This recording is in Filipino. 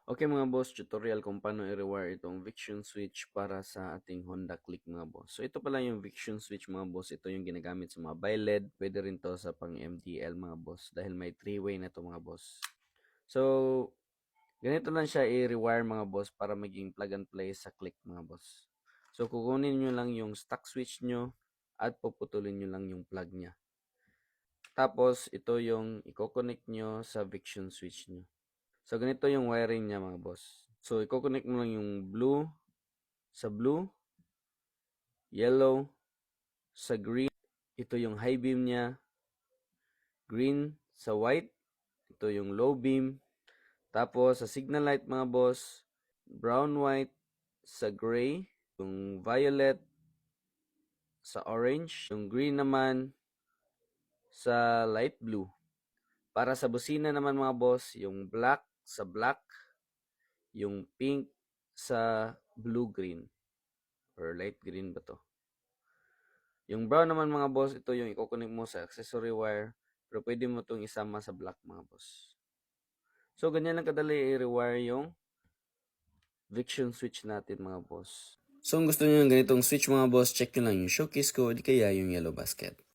Okay mga boss, tutorial kung paano i-rewire itong Viction switch para sa ating Honda Click mga boss. So ito pala yung Viction switch mga boss, ito yung ginagamit sa mga BiLed, pwede rin to sa pang MDL mga boss dahil may 3-way na to mga boss. So ganito lang siya i-rewire mga boss para maging plug and play sa Click mga boss. So kukunin nyo lang yung stock switch nyo at puputulin nyo lang yung plug nya. Tapos ito yung i-connect nyo sa Viction switch nyo. So, ganito yung wiring niya mga boss. So, i-connect mo lang yung blue sa blue, yellow sa green. Ito yung high beam niya. Green sa white. Ito yung low beam. Tapos, sa signal light mga boss, brown white sa gray. Yung violet sa orange. Yung green naman sa light blue. Para sa busina naman mga boss, yung black sa black. Yung pink sa blue-green. Or light green ba to? Yung brown naman mga boss, ito yung i-connect mo sa accessory wire. Pero pwede mo itong isama sa black mga boss. So, ganyan lang kadali i-rewire yung Viction switch natin mga boss. So, kung gusto nyo ng ganitong switch mga boss, check nyo lang yung showcase ko, di kaya yung yellow basket.